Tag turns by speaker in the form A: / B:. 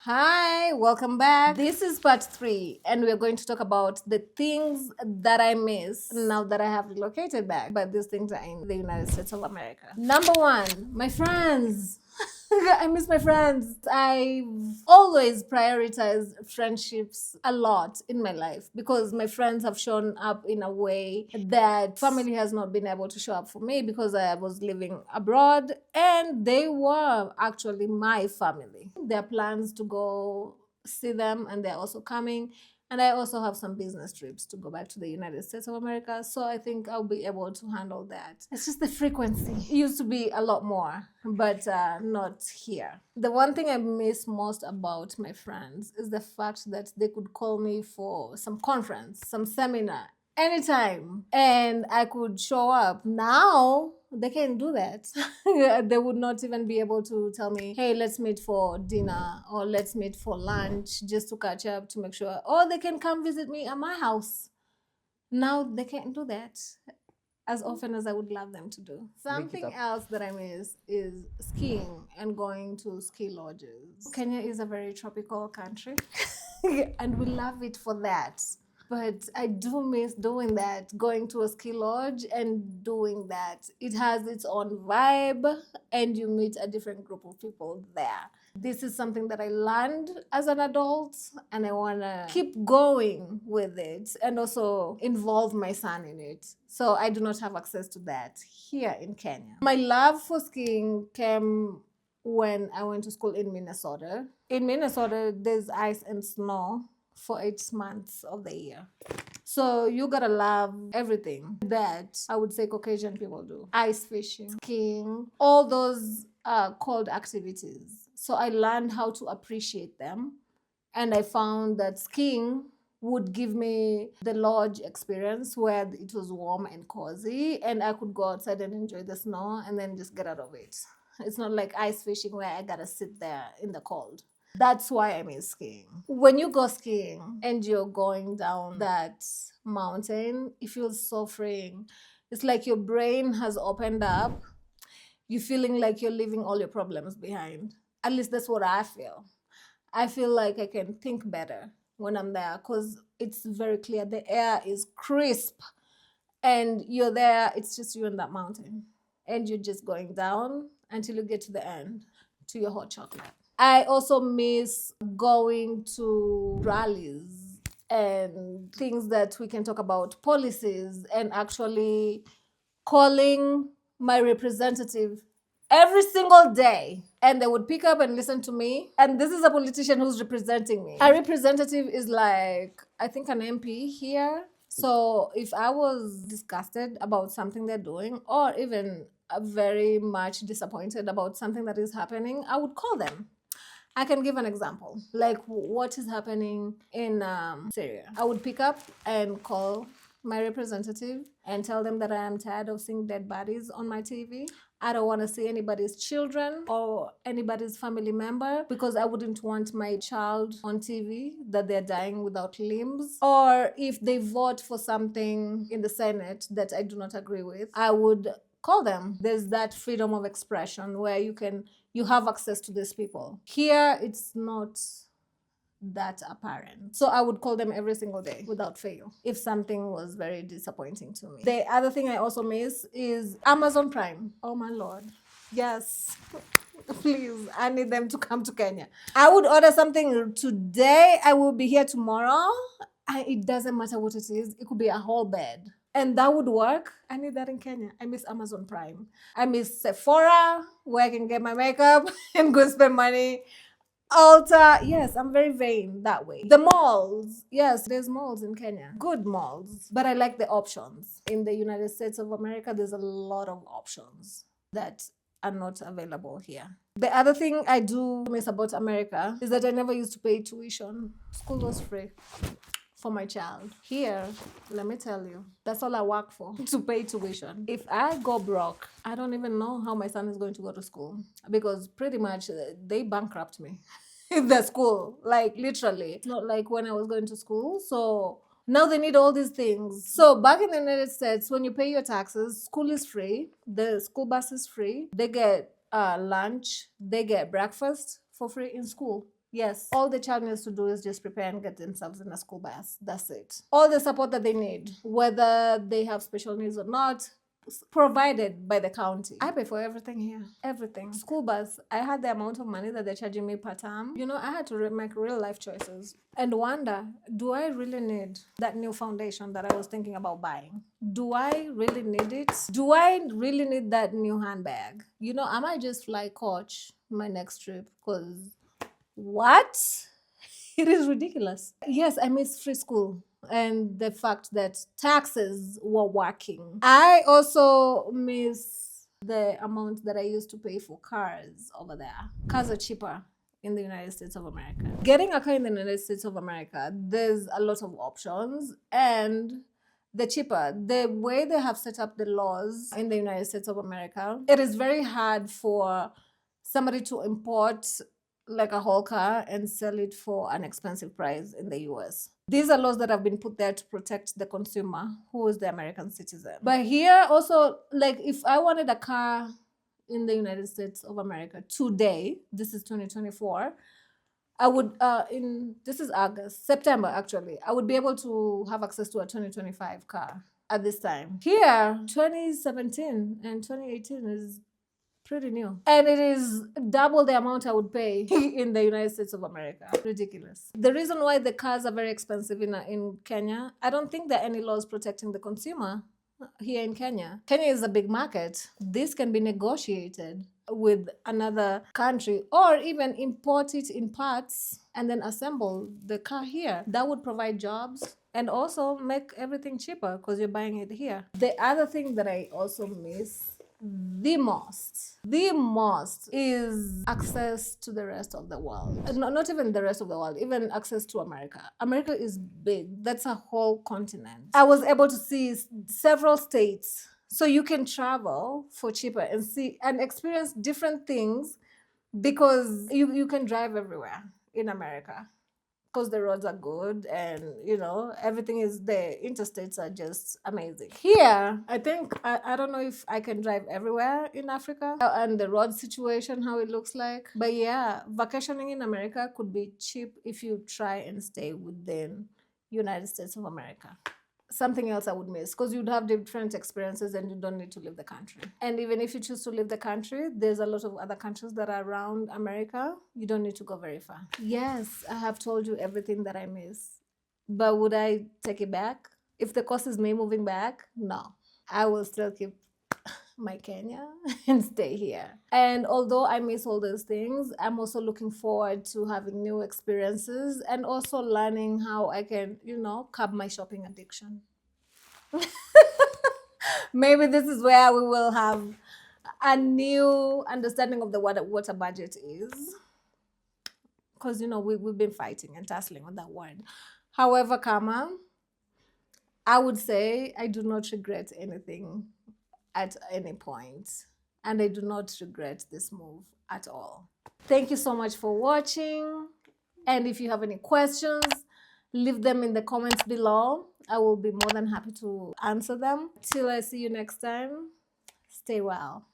A: Hi, welcome back. This is part 3, and we're going to talk about the things that I miss now that I have relocated back. But these things are in the United States of America. Number 1, my friends. I miss my friends. I've always prioritized friendships a lot in my life because my friends have shown up in a way that family has not been able to show up for me because I was living abroad and they were actually my family. There are plans to go see them and they're also coming. And I also have some business trips to go back to the United States of America. So I think I'll be able to handle that. It's just the frequency. It used to be a lot more, but not here. The one thing I miss most about my friends is the fact that they could call me for some conference, some seminar, anytime, and I could show up. Now they can't do that. They would not even be able to tell me, hey, let's meet for dinner or let's meet for lunch just to catch up to make sure, or they can come visit me at my house. Now they can't do that as often as I would love them to do. Something else that I miss is skiing and going to ski lodges. Kenya is a very tropical country and we love it for that. But I do miss doing that, going to a ski lodge and doing that. It has its own vibe and you meet a different group of people there. This is something that I learned as an adult and I want to keep going with it and also involve my son in it. So I do not have access to that here in Kenya. My love for skiing came when I went to school in Minnesota. In Minnesota, there's ice and snow for 8 months of the year. So you gotta love everything that I would say Caucasian people do. Ice fishing, skiing, all those cold activities. So I learned how to appreciate them. And I found that skiing would give me the lodge experience where it was warm and cozy and I could go outside and enjoy the snow and then just get out of it. It's not like ice fishing where I gotta sit there in the cold. That's why I miss skiing. When you go skiing and you're going down that mountain, it feels so freeing. It's like your brain has opened up. You're feeling like you're leaving all your problems behind. At least that's what I feel. I feel like I can think better when I'm there because it's very clear. The air is crisp and you're there. It's just you and that mountain. And you're just going down until you get to the end, to your hot chocolate. I also miss going to rallies and things that we can talk about, policies, and actually calling my representative every single day. And they would pick up and listen to me. And this is a politician who's representing me. A representative is like, I think, an MP here. So if I was disgusted about something they're doing, or even very much disappointed about something that is happening, I would call them. I can give an example, like what is happening in Syria. I would pick up and call my representative and tell them that I am tired of seeing dead bodies on my TV. I don't want to see anybody's children or anybody's family member because I wouldn't want my child on TV that they're dying without limbs. Or if they vote for something in the Senate that I do not agree with, I would call them. There's that freedom of expression where you have access to these people. Here, it's not that apparent. So I would call them every single day without fail if something was very disappointing to me. The other thing I also miss is Amazon Prime. Oh my Lord. Yes. Please, I need them to come to Kenya. I would order something today. I will be here tomorrow. It doesn't matter what it is. It could be a whole bed. And that would work. I need that in Kenya. I miss Amazon Prime. I miss Sephora, where I can get my makeup and go spend money. Ulta, yes, I'm very vain that way. The malls, yes, there's malls in Kenya. Good malls. But I like the options. In the United States of America, there's a lot of options that are not available here. The other thing I do miss about America is that I never used to pay tuition. School was free for my child. Here, let me tell you, that's all I work for, to pay tuition. If I go broke, I don't even know how my son is going to go to school because pretty much they bankrupt me in the school, like literally. It's not like when I was going to school. So now they need all these things. So back in the United States, when you pay your taxes, school is free. The school bus is free. They get lunch. They get breakfast for free in school. Yes, all the child needs to do is just prepare and get themselves in a school bus. That's it. All the support that they need, whether they have special needs or not, provided by the county. I pay for everything here. Everything. School bus. I had the amount of money that they're charging me per term. You know, I had to make real life choices and wonder, do I really need that new foundation that I was thinking about buying? Do I really need it? Do I really need that new handbag? You know, I might just fly coach my next trip because what? It is ridiculous. Yes, I miss free school and the fact that taxes were working. I also miss the amount that I used to pay for cars over there. Cars are cheaper in the United States of America. Getting a car in the United States of America, there's a lot of options and the cheaper. The way they have set up the laws in the United States of America, it is very hard for somebody to import like a whole car and sell it for an expensive price in the US. These are laws that have been put there to protect the consumer, who is the American citizen. But here also, like if I wanted a car in the United States of America today, this is 2024, I would this is August, September actually, I would be able to have access to a 2025 car at this time. Here, 2017 and 2018 is pretty new. And it is double the amount I would pay in the United States of America. Ridiculous. The reason why the cars are very expensive in Kenya, I don't think there are any laws protecting the consumer here in Kenya. Kenya is a big market. This can be negotiated with another country or even import it in parts and then assemble the car here. That would provide jobs and also make everything cheaper because you're buying it here. The other thing that I also miss the most is access to the rest of the world. Not even the rest of the world, even access to America. America is big. That's a whole continent. I was able to see several states. So you can travel for cheaper and see and experience different things because you can drive everywhere in America. Because the roads are good and you know everything is the interstates are just amazing. Here I think I don't know if I can drive everywhere in Africa and the road situation how it looks like, but yeah, vacationing in America could be cheap if you try and stay within United States of America. Something else I would miss because you'd have different experiences and you don't need to leave the country. And even if you choose to leave the country, there's a lot of other countries that are around America. You don't need to go very far. Yes, I have told you everything that I miss. But would I take it back? If the cost is me moving back, no. I will still keep my Kenya and stay here. And although I miss all those things, I'm also looking forward to having new experiences and also learning how I can, you know, curb my shopping addiction. Maybe this is where we will have a new understanding of what a budget is. Because, you know, we've been fighting and tussling on that word. However, Karma, I would say I do not regret anything at any point, and I do not regret this move at all. Thank you so much for watching, and if you have any questions, leave them in the comments below. I will be more than happy to answer them. Till I see you next time, stay well.